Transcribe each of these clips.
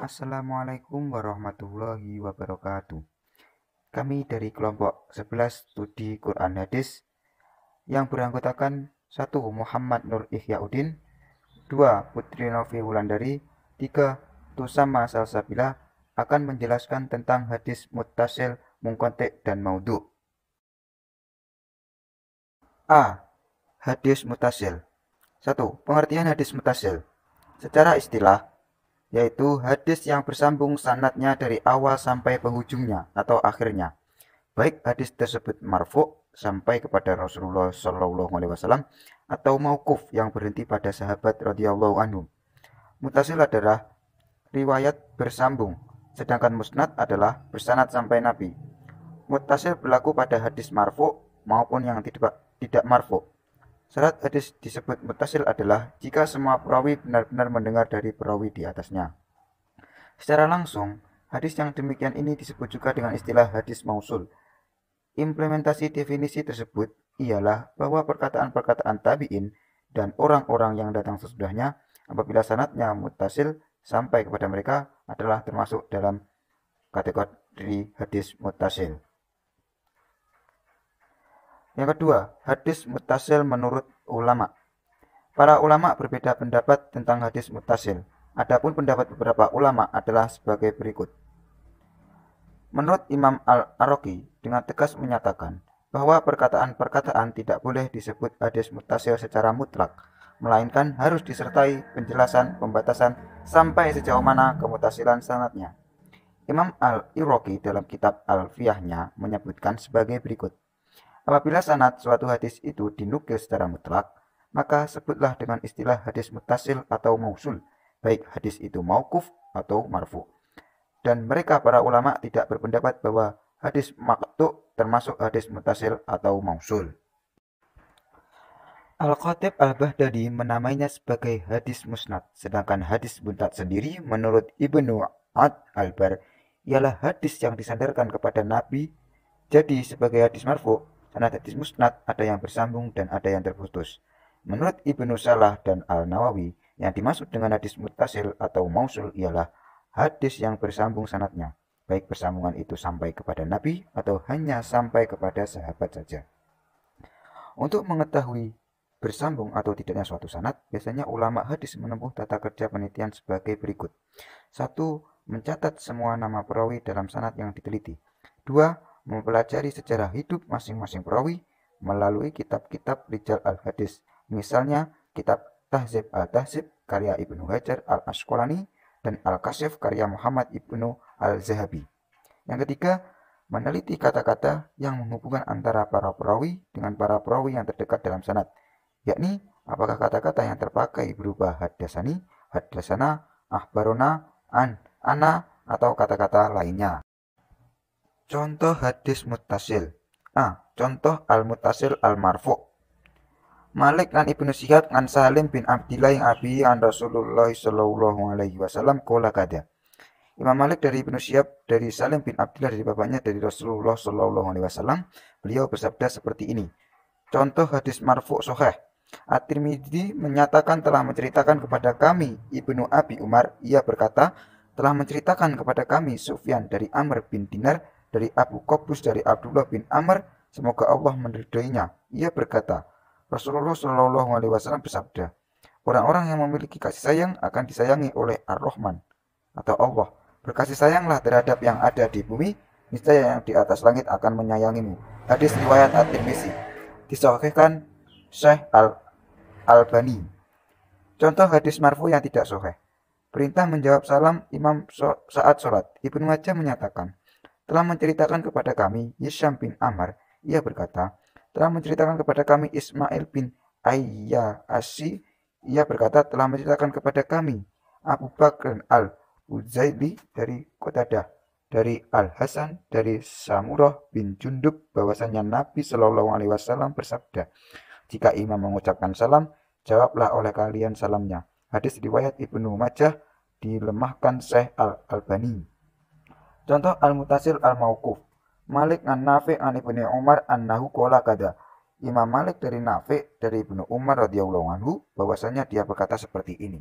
Assalamualaikum warahmatullahi wabarakatuh. Kami dari kelompok 11 studi Quran Hadis yang beranggotakan 1. Muhammad Nur Ihyauddin, 2. Putri Novi Wulandari, 3. Tusama Salsabila akan menjelaskan tentang hadis muttasil, munqati' dan maudhu'. A. Hadis muttasil. 1. Pengertian hadis muttasil. Secara istilah, yaitu hadis yang bersambung sanadnya dari awal sampai penghujungnya atau akhirnya, baik hadis tersebut marfu sampai kepada Rasulullah Shallallahu Alaihi Wasallam atau mauquf yang berhenti pada sahabat radhiyallahu anhu. Muttasil adalah riwayat bersambung, sedangkan musnad adalah bersanad sampai Nabi. Muttasil berlaku pada hadis marfu maupun yang tidak marfu. Syarat hadis disebut muttasil adalah jika semua perawi benar-benar mendengar dari perawi di atasnya. Secara langsung, hadis yang demikian ini disebut juga dengan istilah hadis mausul. Implementasi definisi tersebut ialah bahwa perkataan-perkataan tabi'in dan orang-orang yang datang sesudahnya apabila sanadnya muttasil sampai kepada mereka adalah termasuk dalam kategori hadis muttasil. Yang kedua, hadis muttasil menurut ulama. Para ulama berbeda pendapat tentang hadis muttasil. Adapun pendapat beberapa ulama adalah sebagai berikut. Menurut Imam Al-Araqi dengan tegas menyatakan bahwa perkataan-perkataan tidak boleh disebut hadis muttasil secara mutlak, melainkan harus disertai penjelasan pembatasan sampai sejauh mana kemuttasilan sanadnya. Imam Al-Iraqi dalam kitab Al-Fiyahnya menyebutkan sebagai berikut. Apabila sanad suatu hadis itu dinukil secara mutlak, maka sebutlah dengan istilah hadis muttasil atau mausul, baik hadis itu mauquf atau marfu. Dan mereka para ulama tidak berpendapat bahwa hadis maqtu' termasuk hadis muttasil atau mausul. Al-Khatib Al-Baghdadi menamainya sebagai hadis musnad, sedangkan hadis munqati' sendiri menurut Ibnu Ad Al-Bar ialah hadis yang disandarkan kepada Nabi. Jadi sebagai hadis marfu, sanad hadis musnad ada yang bersambung dan ada yang terputus. Menurut Ibnu Salah dan Al-Nawawi, yang dimaksud dengan hadis muttasil atau mausul ialah hadis yang bersambung sanadnya, baik persambungan itu sampai kepada Nabi atau hanya sampai kepada sahabat saja. Untuk mengetahui bersambung atau tidaknya suatu sanad, biasanya ulama hadis menempuh tata kerja penelitian sebagai berikut. 1. Mencatat semua nama perawi dalam sanad yang diteliti. 2. Mempelajari sejarah hidup masing-masing perawi melalui kitab-kitab rijal al-hadis, misalnya kitab Tahzib al-Tahzib karya Ibnu Hajar al-Asqalani dan Al-Kasyf karya Muhammad Ibnu al-Zahabi. Yang ketiga, meneliti kata-kata yang menghubungkan antara para perawi dengan para perawi yang terdekat dalam sanad, yakni apakah kata-kata yang terpakai berupa hadasani, hadasana, ahbarona, ana, atau kata-kata lainnya. Contoh hadis muttasil. A. Contoh al-muttasil al-marfu'. Malik an Ibnu Syihab an Salim bin Abdillah abi an Rasulullah sallallahu alaihi wasallam qala kada. Imam Malik dari Ibnu Syihab dari Salim bin Abdillah dari bapaknya dari Rasulullah sallallahu alaihi wasallam, beliau bersabda seperti ini. Contoh hadis marfu' sahih. At-Tirmidzi menyatakan telah menceritakan kepada kami Ibnu Abi Umar, ia berkata telah menceritakan kepada kami Sufyan dari Amr bin Dinar dari Abu Qabus dari Abdullah bin Amr, semoga Allah meridhoinya. Ia berkata, Rasulullah Shallallahu Alaihi Wasallam bersabda, orang-orang yang memiliki kasih sayang akan disayangi oleh Ar-Rahman atau Allah. Berkasih sayanglah terhadap yang ada di bumi, niscaya yang di atas langit akan menyayangimu. Hadis riwayat At-Tirmidzi, disahihkan Syekh Al-Albani. Contoh hadis marfu yang tidak sahih. Perintah menjawab salam imam saat sholat. Ibnu Majah menyatakan, telah menceritakan kepada kami Hisham bin Ammar, ia berkata, telah menceritakan kepada kami Ismail bin Ayyasi, ia berkata telah menceritakan kepada kami Abu Bakr al-Uzaili dari Qatadah, dari Al-Hasan, dari Samurah bin Jundub, bahwasanya Nabi Shallallahu Alaihi Wasallam bersabda, jika imam mengucapkan salam, jawablah oleh kalian salamnya. Hadis riwayat Ibnu Majah, dilemahkan Syekh Al-Albani. Contoh al-muttasil al-mauquf. Malik an Nafi' an Ibnu Umar annahu qala kada. Imam Malik dari Nafi' dari Ibnu Umar radhiyallahu anhu bahwasanya dia berkata seperti ini.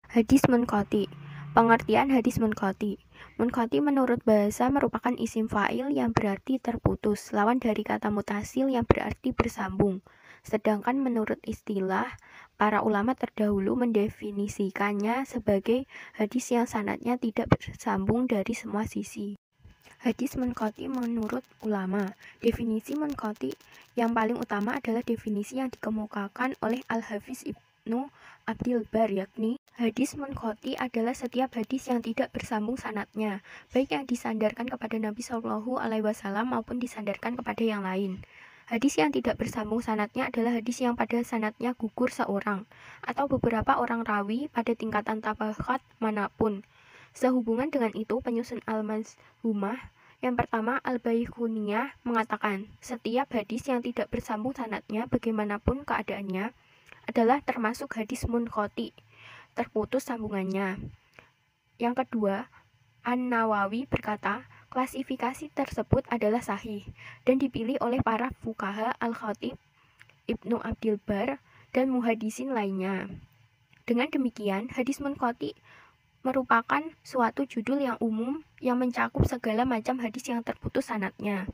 Hadis munqati. Pengertian hadis munqati. Munqati menurut bahasa merupakan isim fa'il yang berarti terputus, lawan dari kata mutasil yang berarti bersambung. Sedangkan menurut istilah, para ulama terdahulu mendefinisikannya sebagai hadis yang sanadnya tidak bersambung dari semua sisi. Hadis munqati menurut ulama. Definisi munqati yang paling utama adalah definisi yang dikemukakan oleh Al-Hafiz Ibnu Abdil Bar, yakni hadis munqati adalah setiap hadis yang tidak bersambung sanadnya, baik yang disandarkan kepada Nabi Shallallahu Alaihi Wasallam maupun disandarkan kepada yang lain. Hadis yang tidak bersambung sanadnya adalah hadis yang pada sanadnya gugur seorang atau beberapa orang rawi pada tingkatan tabaqat manapun. Sehubungan dengan itu, penyusun Al-Mazhumah yang pertama, Al-Baiquniyah mengatakan, setiap hadis yang tidak bersambung sanadnya bagaimanapun keadaannya adalah termasuk hadis munqati, terputus sambungannya. Yang kedua, An-Nawawi berkata, klasifikasi tersebut adalah sahih dan dipilih oleh para fuqaha Al-Khatib, Ibnu Abdil Bar, dan muhadisin lainnya. Dengan demikian, hadis munqati merupakan suatu judul yang umum yang mencakup segala macam hadis yang terputus sanadnya.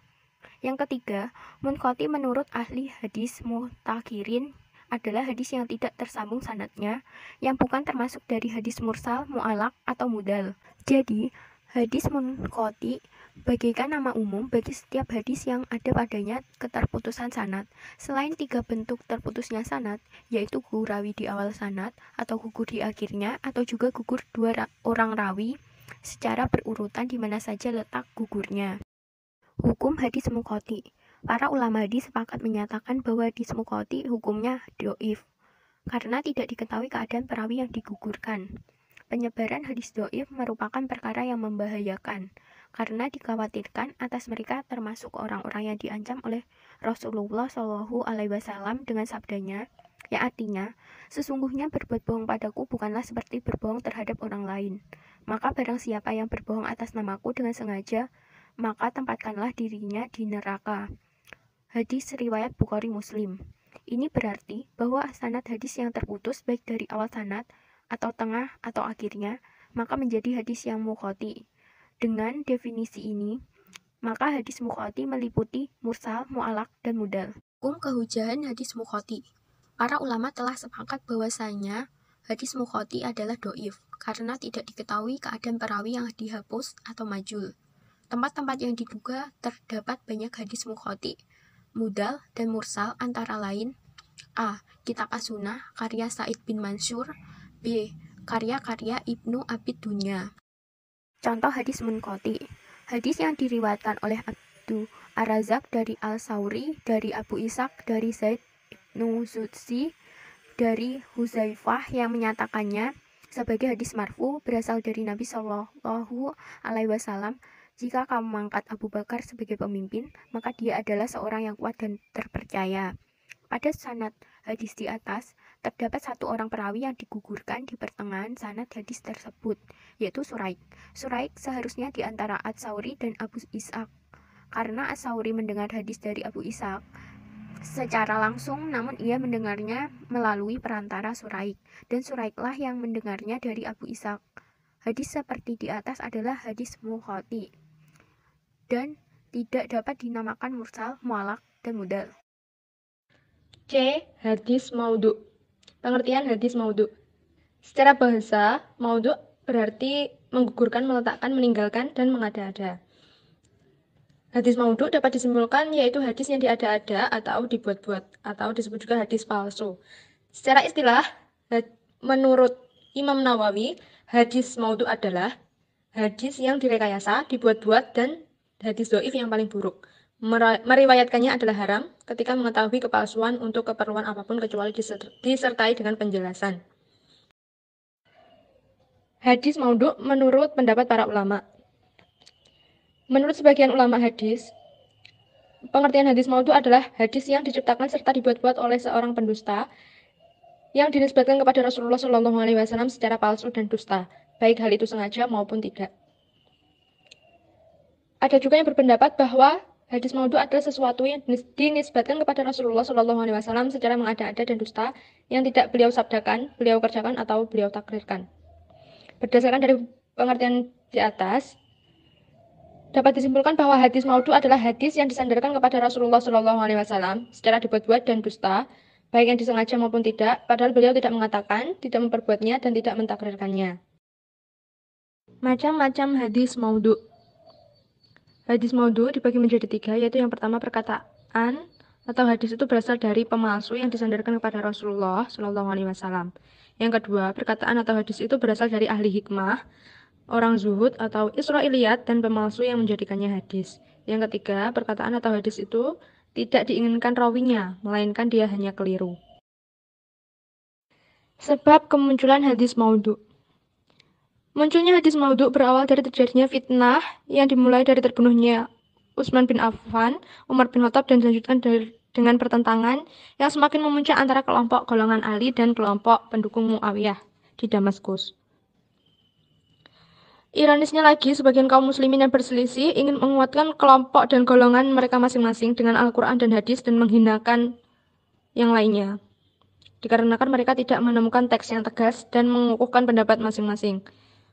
Yang ketiga, munqati menurut ahli hadis mu'taqirin adalah hadis yang tidak tersambung sanadnya, yang bukan termasuk dari hadis mursal, mu'alaq, atau mudal. Jadi, hadis munqati bagaikan nama umum bagi setiap hadis yang ada padanya keterputusan sanad. Selain 3 bentuk terputusnya sanad, yaitu gugur rawi di awal sanad, atau gugur di akhirnya, atau juga gugur 2 orang rawi secara berurutan di mana saja letak gugurnya. Hukum hadis munqati. Para ulama hadis sepakat menyatakan bahwa hadis munqati hukumnya dhaif karena tidak diketahui keadaan perawi yang digugurkan. Penyebaran hadis dhaif merupakan perkara yang membahayakan karena dikhawatirkan atas mereka termasuk orang-orang yang diancam oleh Rasulullah Shallallahu Alaihi Wasallam dengan sabdanya, yang artinya, sesungguhnya berbuat bohong padaku bukanlah seperti berbohong terhadap orang lain. Maka barang siapa yang berbohong atas namaku dengan sengaja, maka tempatkanlah dirinya di neraka. Hadis riwayat Bukhari Muslim. Ini berarti bahwa sanad hadis yang terputus baik dari awal sanad atau tengah atau akhirnya, maka menjadi hadis yang munqati. Dengan definisi ini, maka hadis munqati meliputi mursal, mu'alaq, dan mudal. Hukum kehujahan hadis munqati. Para ulama telah sepakat bahwasanya hadis munqati adalah dhaif karena tidak diketahui keadaan perawi yang dihapus atau majul. Tempat-tempat yang diduga terdapat banyak hadis munqati, mudal, dan mursal antara lain: A. Kitab As-Sunnah karya Sa'id bin Mansur. B. Karya-karya Ibnu Abid Dunya. Contoh hadis munqati. Hadis yang diriwayatkan oleh Abdu Ar-Razzaq dari Al-Sauri, dari Abu Ishaq, dari Zaid ibnu Zutsi, dari Huzaifah yang menyatakannya sebagai hadis marfu berasal dari Nabi Shallallahu Alaihi Wasallam. Jika kamu mengangkat Abu Bakar sebagai pemimpin, maka dia adalah seorang yang kuat dan terpercaya. Pada sanad hadis di atas, terdapat satu orang perawi yang digugurkan di pertengahan sanad hadis tersebut, yaitu Suraik. Suraik seharusnya di antara Ats-Tsauri dan Abu Ishaq. Karena Ats-Tsauri mendengar hadis dari Abu Ishaq secara langsung, namun ia mendengarnya melalui perantara Suraik, dan Suraiklah yang mendengarnya dari Abu Ishaq. Hadis seperti di atas adalah hadis munqati dan tidak dapat dinamakan mursal, mu'alaq, dan mudal. C. Hadis maudhu. Pengertian hadis maudhu. Secara bahasa, maudhu berarti menggugurkan, meletakkan, meninggalkan, dan mengada-ada. Hadis maudhu dapat disimpulkan yaitu hadis yang diada-ada atau dibuat-buat, atau disebut juga hadis palsu. Secara istilah, menurut Imam Nawawi, hadis maudhu adalah hadis yang direkayasa, dibuat-buat, dan hadis dhaif yang paling buruk. Meriwayatkannya adalah haram ketika mengetahui kepalsuan untuk keperluan apapun kecuali disertai dengan penjelasan. Hadis maudhu menurut pendapat para ulama. Menurut sebagian ulama hadis, pengertian hadis maudhu adalah hadis yang diciptakan serta dibuat-buat oleh seorang pendusta yang dinisbatkan kepada Rasulullah Shallallahu Alaihi Wasallam secara palsu dan dusta, baik hal itu sengaja maupun tidak. Ada juga yang berpendapat bahwa hadis maudhu adalah sesuatu yang dinisbatkan kepada Rasulullah Shallallahu Alaihi Wasallam secara mengada-ada dan dusta yang tidak beliau sabdakan, beliau kerjakan, atau beliau takrirkan. Berdasarkan dari pengertian di atas, dapat disimpulkan bahwa hadis maudhu adalah hadis yang disandarkan kepada Rasulullah SAW secara dibuat-buat dan dusta, baik yang disengaja maupun tidak, padahal beliau tidak mengatakan, tidak memperbuatnya, dan tidak mentakrirkannya. Macam-macam hadis maudhu. Hadis maudhu dibagi menjadi 3, yaitu yang pertama perkataan atau hadis itu berasal dari pemalsu yang disandarkan kepada Rasulullah SAW. Yang kedua, perkataan atau hadis itu berasal dari ahli hikmah, orang zuhud atau Israiliyat dan pemalsu yang menjadikannya hadis. Yang ketiga, perkataan atau hadis itu tidak diinginkan rawinya, melainkan dia hanya keliru. Sebab kemunculan hadis maudhu. Munculnya hadis maudhu berawal dari terjadinya fitnah yang dimulai dari terbunuhnya Utsman bin Affan, Umar bin Khattab, dan dilanjutkan dengan pertentangan yang semakin memuncak antara kelompok golongan Ali dan kelompok pendukung Muawiyah di Damaskus. Ironisnya lagi, sebagian kaum muslimin yang berselisih ingin menguatkan kelompok dan golongan mereka masing-masing dengan Al-Quran dan hadis dan menghinakan yang lainnya. Dikarenakan mereka tidak menemukan teks yang tegas dan mengukuhkan pendapat masing-masing.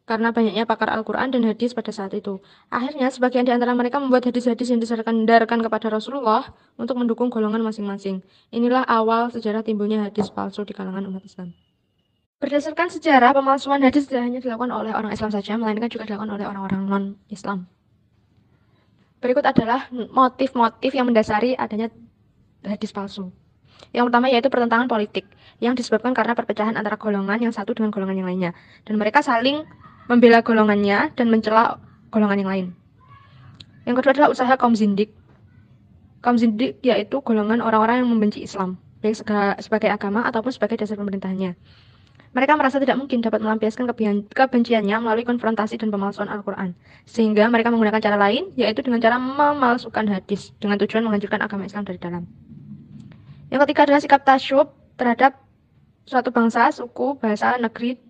Karena banyaknya pakar Al-Quran dan hadis pada saat itu. Akhirnya, sebagian di antara mereka membuat hadis-hadis yang disandarkan kepada Rasulullah untuk mendukung golongan masing-masing. Inilah awal sejarah timbulnya hadis palsu di kalangan umat Islam. Berdasarkan sejarah, pemalsuan hadis tidak hanya dilakukan oleh orang Islam saja, melainkan juga dilakukan oleh orang-orang non-Islam. Berikut adalah motif-motif yang mendasari adanya hadis palsu. Yang pertama yaitu pertentangan politik, yang disebabkan karena perpecahan antara golongan yang satu dengan golongan yang lainnya. Dan mereka saling membela golongannya dan mencela golongan yang lain. Yang kedua adalah usaha kaum zindik. Kaum zindik yaitu golongan orang-orang yang membenci Islam, baik sebagai agama ataupun sebagai dasar pemerintahannya. Mereka merasa tidak mungkin dapat melampiaskan kebenciannya melalui konfrontasi dan pemalsuan Al-Quran. Sehingga mereka menggunakan cara lain, yaitu dengan cara memalsukan hadis, dengan tujuan menghancurkan agama Islam dari dalam. Yang ketiga adalah sikap tasyub terhadap suatu bangsa, suku, bahasa, negeri,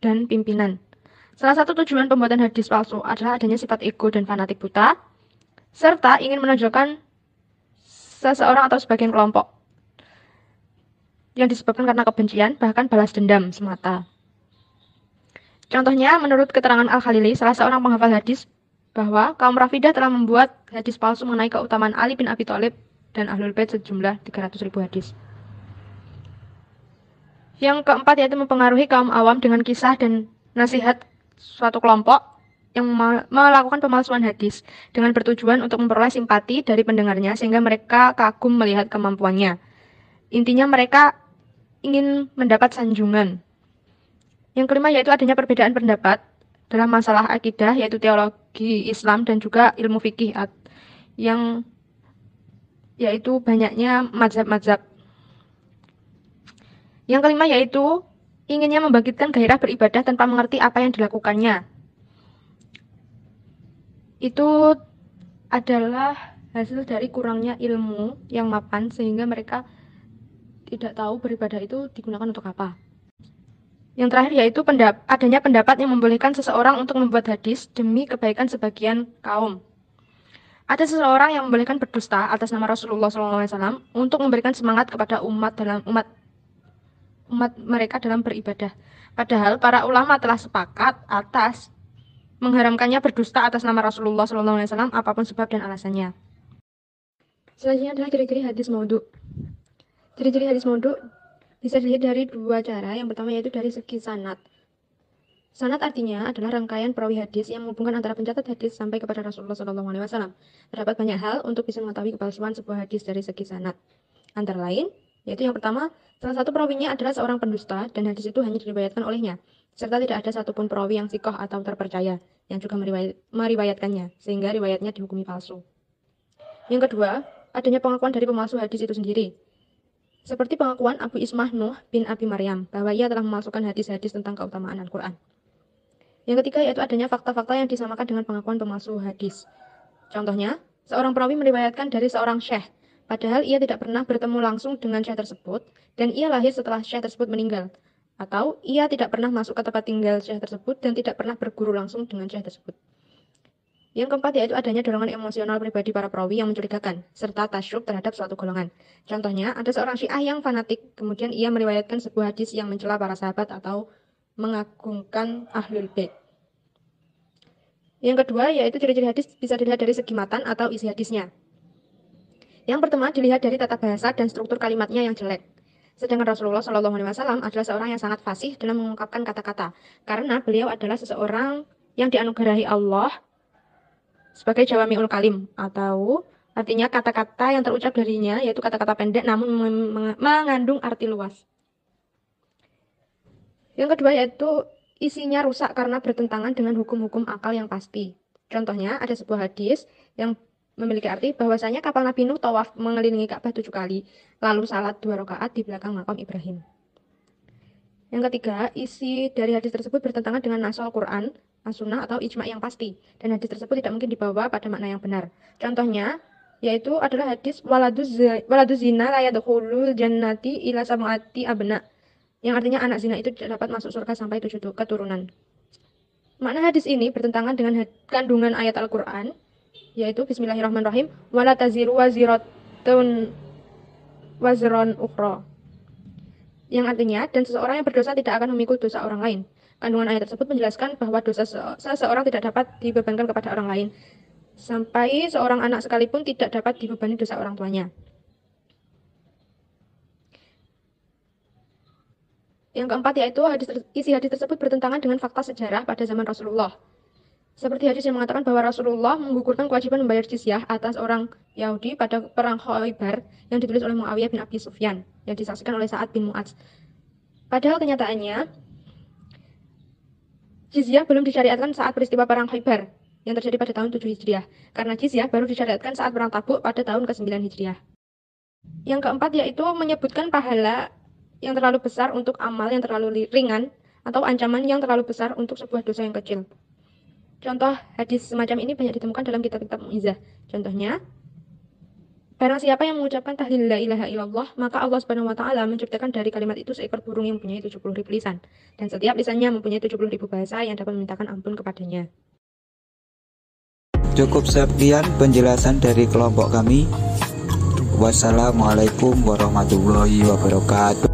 dan pimpinan. Salah satu tujuan pembuatan hadis palsu adalah adanya sifat ego dan fanatik buta, serta ingin menonjolkan seseorang atau sebagian kelompok yang disebabkan karena kebencian, bahkan balas dendam semata. Contohnya, menurut keterangan Al-Khalili, salah seorang penghafal hadis, bahwa kaum Rafidah telah membuat hadis palsu mengenai keutamaan Ali bin Abi Thalib dan Ahlul Bait sejumlah 300.000 hadis. Yang keempat yaitu mempengaruhi kaum awam dengan kisah dan nasihat suatu kelompok yang melakukan pemalsuan hadis dengan bertujuan untuk memperoleh simpati dari pendengarnya sehingga mereka kagum melihat kemampuannya. Intinya mereka ingin mendapat sanjungan. Yang kelima yaitu adanya perbedaan pendapat dalam masalah akidah yaitu teologi Islam dan juga ilmu fikih yang yaitu banyaknya mazhab-mazhab. Yang kelima yaitu inginnya membangkitkan gairah beribadah tanpa mengerti apa yang dilakukannya. Itu adalah hasil dari kurangnya ilmu yang mapan sehingga mereka tidak tahu beribadah itu digunakan untuk apa. Yang terakhir yaitu adanya pendapat yang membolehkan seseorang untuk membuat hadis demi kebaikan sebagian kaum. Ada seseorang yang membolehkan berdusta atas nama Rasulullah SAW untuk memberikan semangat kepada umat mereka dalam beribadah. Padahal para ulama telah sepakat atas mengharamkannya berdusta atas nama Rasulullah SAW apapun sebab dan alasannya. Selanjutnya adalah ciri-ciri hadis maudhu. Ciri-ciri hadis maudhu bisa dilihat dari dua cara. Yang pertama yaitu dari segi sanad. Sanad artinya adalah rangkaian perawi hadis yang menghubungkan antara pencatat hadis sampai kepada Rasulullah SAW. Terdapat banyak hal untuk bisa mengetahui kepalsuan sebuah hadis dari segi sanad. Antara lain, yaitu yang pertama, salah satu perawinya adalah seorang pendusta dan hadis itu hanya diriwayatkan olehnya, serta tidak ada satupun perawi yang sikoh atau terpercaya yang juga meriwayatkannya, sehingga riwayatnya dihukumi palsu. Yang kedua, adanya pengakuan dari pemalsu hadis itu sendiri. Seperti pengakuan Abu Ismah Nuh bin Abi Maryam bahwa ia telah memalsukan hadis-hadis tentang keutamaan Al-Quran. Yang ketiga yaitu adanya fakta-fakta yang disamakan dengan pengakuan pemalsu hadis. Contohnya, seorang perawi meriwayatkan dari seorang syekh, padahal ia tidak pernah bertemu langsung dengan syekh tersebut dan ia lahir setelah syekh tersebut meninggal. Atau ia tidak pernah masuk ke tempat tinggal syekh tersebut dan tidak pernah berguru langsung dengan syekh tersebut. Yang keempat yaitu adanya dorongan emosional pribadi para perawi yang mencurigakan, serta tasyub terhadap suatu golongan. Contohnya, ada seorang Syiah yang fanatik, kemudian ia meriwayatkan sebuah hadis yang mencela para sahabat atau mengagungkan Ahlul Bait. Yang kedua yaitu ciri-ciri hadis bisa dilihat dari segi matan atau isi hadisnya. Yang pertama dilihat dari tata bahasa dan struktur kalimatnya yang jelek. Sedangkan Rasulullah SAW adalah seorang yang sangat fasih dalam mengungkapkan kata-kata, karena beliau adalah seseorang yang dianugerahi Allah sebagai jawami'ul kalim, atau artinya kata-kata yang terucap darinya yaitu kata-kata pendek namun mengandung arti luas. Yang kedua yaitu isinya rusak karena bertentangan dengan hukum-hukum akal yang pasti. Contohnya ada sebuah hadis yang memiliki arti bahwasanya kapal Nabi Nuh tawaf mengelilingi Ka'bah 7 kali, lalu salat 2 rakaat di belakang makam Ibrahim. Yang ketiga, isi dari hadis tersebut bertentangan dengan nas Al-Quran, as-sunnah atau ijma' yang pasti, dan hadis tersebut tidak mungkin dibawa pada makna yang benar. Contohnya yaitu adalah hadis waladuz zina la yadkhulul jannati ila sab'ati abna, yang artinya anak zina itu tidak dapat masuk surga sampai 7 keturunan. Makna hadis ini bertentangan dengan kandungan ayat Al-Quran, yaitu Bismillahirrahmanirrahim, wala taziru waziratun wazron ukhra, yang artinya dan seseorang yang berdosa tidak akan memikul dosa orang lain. Kandungan ayat tersebut menjelaskan bahwa dosa seseorang tidak dapat dibebankan kepada orang lain, sampai seorang anak sekalipun tidak dapat dibebani dosa orang tuanya. Yang keempat yaitu isi hadis tersebut bertentangan dengan fakta sejarah pada zaman Rasulullah. Seperti hadis yang mengatakan bahwa Rasulullah menggugurkan kewajiban membayar jizyah atas orang Yahudi pada perang Khaybar yang ditulis oleh Muawiyah bin Abi Sufyan yang disaksikan oleh Sa'ad bin Mu'adz. Padahal kenyataannya jizyah belum disyariatkan saat peristiwa perang Khaybar yang terjadi pada tahun 7 Hijriah, karena jizyah baru disyariatkan saat perang Tabuk pada tahun ke-9 Hijriah. Yang keempat yaitu menyebutkan pahala yang terlalu besar untuk amal yang terlalu ringan atau ancaman yang terlalu besar untuk sebuah dosa yang kecil. Contoh hadis semacam ini banyak ditemukan dalam kitab-kitab mu'izah. Contohnya, barang siapa yang mengucapkan tahlil la ilaha illallah, maka Allah Subhanahu wa taala menciptakan dari kalimat itu seekor burung yang mempunyai 70.000 lisan, dan setiap lisannya mempunyai 70.000 bahasa yang dapat memintakan ampun kepadanya. Cukup sekian penjelasan dari kelompok kami. Wassalamualaikum warahmatullahi wabarakatuh.